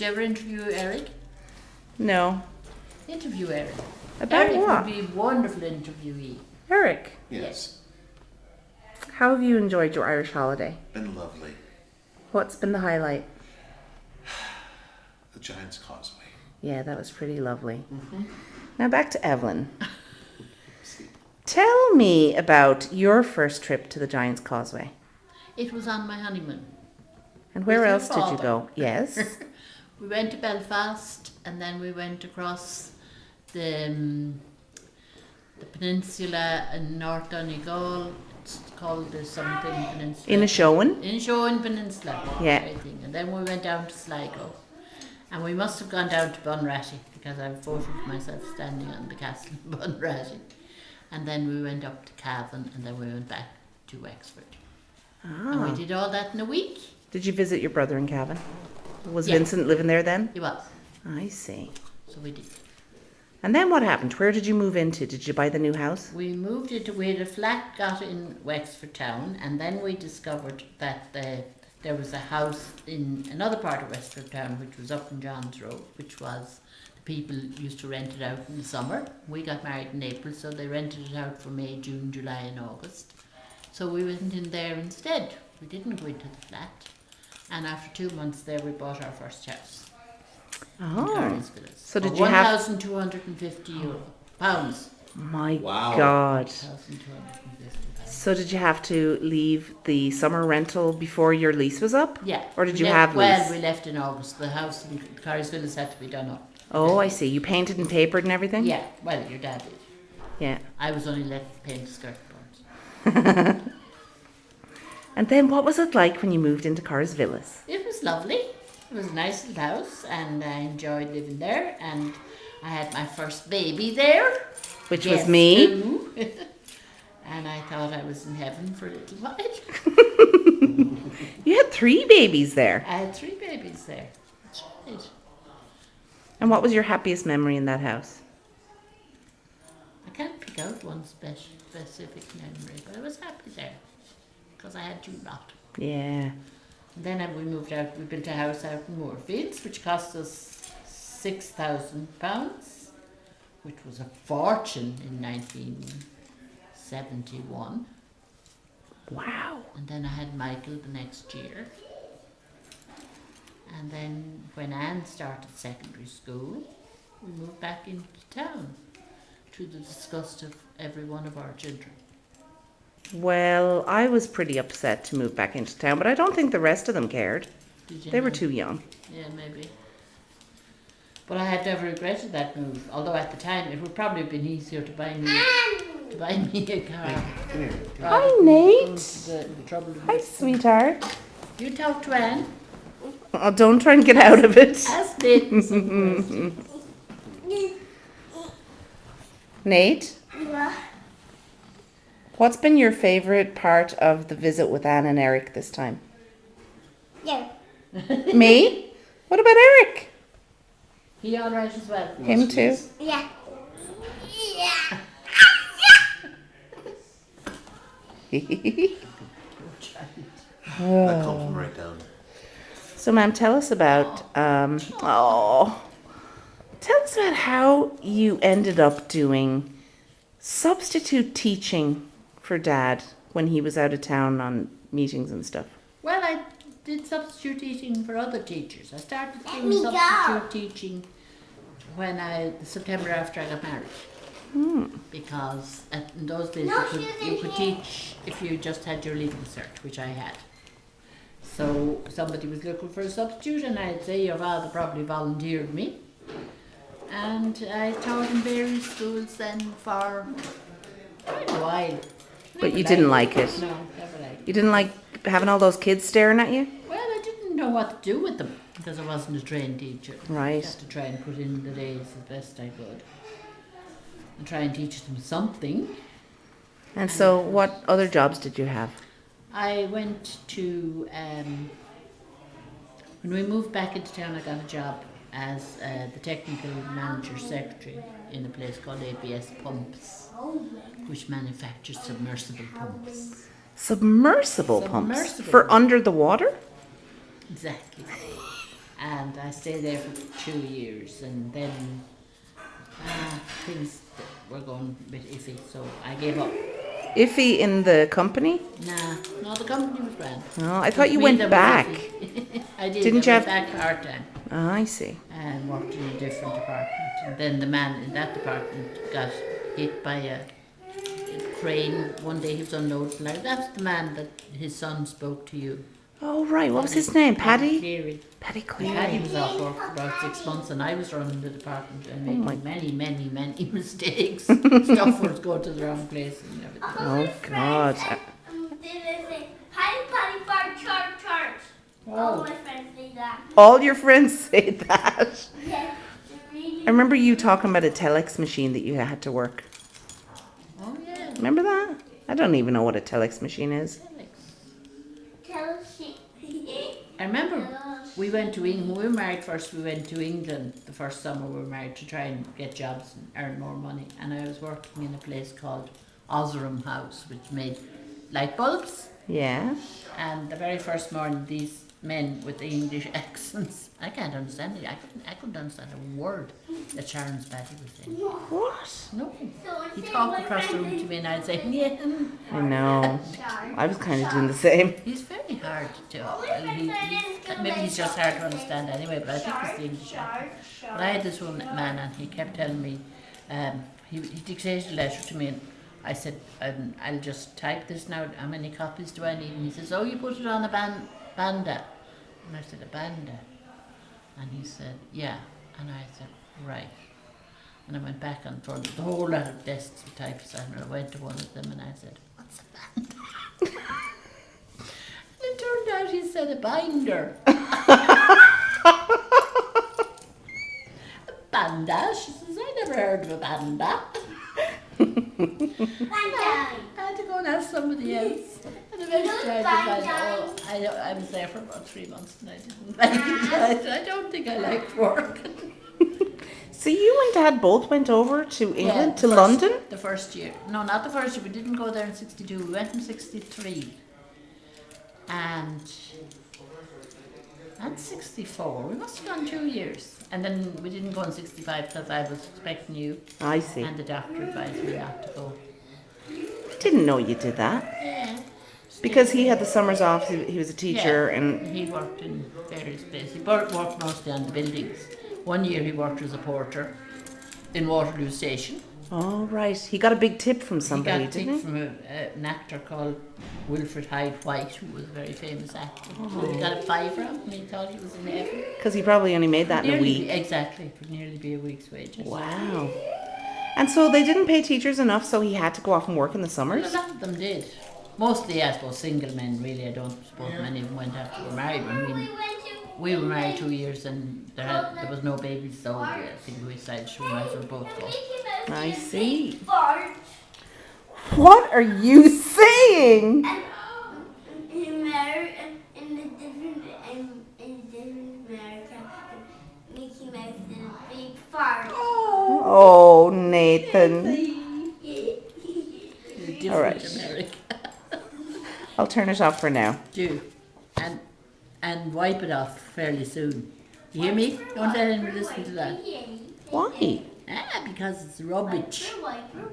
Did you ever interview Eric? No. Interview Eric. About Eric what? would be a wonderful interviewee. Eric, Yes. how have you enjoyed your Irish holiday? Been lovely. What's been the highlight? The Giant's Causeway. Yeah, that was pretty lovely. Now back to Evelyn. Tell me about your first trip to the Giant's Causeway. It was on my honeymoon. And where With your else did you father. go? Yes. We went to Belfast and then we went across the peninsula in North Donegal. It's called the something peninsula. Inishowen? Inishowen Peninsula. Yeah. I think. And then we went down to Sligo. And we must have gone down to Bunratty because I have a photo of myself standing on the castle in Bunratty. And then we went up to Cavan and then we went back to Wexford. And we did all that in a week. Did you visit your brother in Cavan? Was Yeah. Vincent living there then? He was. I see. So we did. And then what happened? Where did you move into? Did you buy the new house? We moved into, we had a flat got in Wexford town, and then we discovered that there was a house in another part of Wexford town, which was up in John's Road, which was, the people used to rent it out in the summer. We got married in April, so they rented it out for May, June, July and August. So we went in there instead. We didn't go into the flat. And after 2 months there, we bought our first house. Oh. So did For you have... €1,250. Pounds. My Wow. God. 1,250 pounds. So did you have to leave the summer rental before your lease was up? Yeah. Or did We you left- have Well, lease? we left in August. The house in Carrisvillas had to be done up. Oh, I see. You painted and papered and everything? Yeah, well, your dad did. Yeah. I was only left to paint the skirt boards. And then what was it like when you moved into Carrisvillas? It was lovely. It was a nice little house, and I enjoyed living there. And I had my first baby there. Which Yes, was me. too. And I thought I was in heaven for a little while. You had 3 babies there. I had 3 babies there. That's right. And what was your happiest memory in that house? I can't pick out one specific memory, but I was happy there because I had 2 lot. Yeah. And then we moved out. We built a house out in Moorfields, which cost us £6,000, which was a fortune in 1971. Wow. And then I had Michael the next year. And then when Anne started secondary school, we moved back into town, to the disgust of every one of our children. Well, I was pretty upset to move back into town, but I don't think the rest of them cared. Did you They were know? too young. Yeah, maybe. But I had never regretted that move. Although at the time it would probably have been easier to buy me a car. Come here. Hi, Nate. The trouble of Hi, it. sweetheart. You talk to Anne. Oh, don't try and get out of it. Ask Nathan some questions. Nate, what's been your favourite part of the visit with Anne and Eric this time? Yeah. Me? What about Eric? He all right as well. Him too? Yeah. Yeah. That come from right down. So, ma'am, tell us about tell us about how you ended up doing substitute teaching for Dad when he was out of town on meetings and stuff. Well, I did substitute teaching for other teachers. I started Let doing me go. substitute teaching when September after I got married. Because in those days No, you could teach if you just had your leaving cert, which I had. So somebody was looking for a substitute, and I'd say your father probably volunteered me. And I taught in various schools then for quite a while. But you Never didn't liked like it. No, never liked it. You didn't like having all those kids staring at you? Well, I didn't know what to do with them because I wasn't a trained teacher. Right. I had to try and put in the days as best I could and try and teach them something. And so, what other jobs did you have? I went to, when we moved back into town, I got a job as the technical manager secretary in a place called ABS Pumps, which manufactures submersible pumps. Submersible pumps? Submersible. For under the water? Exactly. and I stayed there for 2 years, and then things were going a bit iffy, so I gave up. Iffy in the company? Nah, no, the company was grand. Oh, I thought you Me went that was back. iffy. I did. Didn't I you went back part-time Oh, I see. and worked in a different department. And then the man in that department got hit by a crane. One day he was unloading. Now, that's the man that his son spoke to you. Oh, right. What was his name? Paddy? Cleary. Paddy Paddy Cleary. was off work for about 6 months, and I was running the department and making many mistakes. Stuff was going to the wrong place and everything. Oh, God. Paddy, Paddy, bar, chart. All my friends say that. All your friends say that. Yes, really. I remember you talking about a telex machine that you had to work. Oh yeah. Remember that? I don't even know what a telex machine is. Tell she. I remember we went to England. When we were married first, we went to England the first summer we were married to try and get jobs and earn more money. And I was working in a place called Osram House, which made light bulbs. Yeah. And the very first morning, these men with the English accents, I can't understand it. I couldn't understand a word that Sharon's Paddy was saying. What? No. He talked across the room to me and I'd say, yeah. I know. I was kind of doing the same. He's very hard to, maybe he's just hard to understand anyway, but I think it's the English accent. But I had this one man and he kept telling me, he dictated a letter to me and I said, I'll just type this now, how many copies do I need? And he says, oh, you put it on a banda. And I said, a banda? And he said, yeah. And I said, right. And I went back and front of the whole lot of desks with typesetting, and I went to one of them and I said, what's a banda? And it turned out he said a binder. A banda? She says, I never heard of a banda. I had to go and ask somebody else. And eventually I was there for about 3 months and I didn't like it. I don't think I liked work. So you and Dad both went over to England, to the London? The first year. No, not the first year. We didn't go there in 62. We went in 63. And that's 64. We must have gone 2 years. And then we didn't go in 65 because I was expecting you. I see. And the doctor advised me not to go. I didn't know you did that. Yeah. Because he had the summers off, he was a teacher, and he worked in various places. He worked mostly on the buildings. One year he worked as a porter in Waterloo Station. oh right, he got a big tip from somebody, He got a didn't tip from an actor called Wilfred Hyde White, who was a very famous actor. So he got a fiver and he thought he was in heaven. Because he probably only made that in a week. Exactly, it would nearly be a week's wages. Wow. And so they didn't pay teachers enough, so he had to go off and work in the Well, summers? a lot of them did. Mostly, I suppose, single men, really. I don't suppose many of them went after they were married. I mean, we were married 2 years and there was no babies, so I think we decided we might as well both go. I see. Fart. What are you saying? In America, in the different America, Mickey Mouse did a big fart. Oh, Nathan. Different All right. America. I'll turn it off for now. Do. And wipe it off fairly soon. You hear me? Don't let anyone listen to that. Why? Because it's rubbish. Wiper.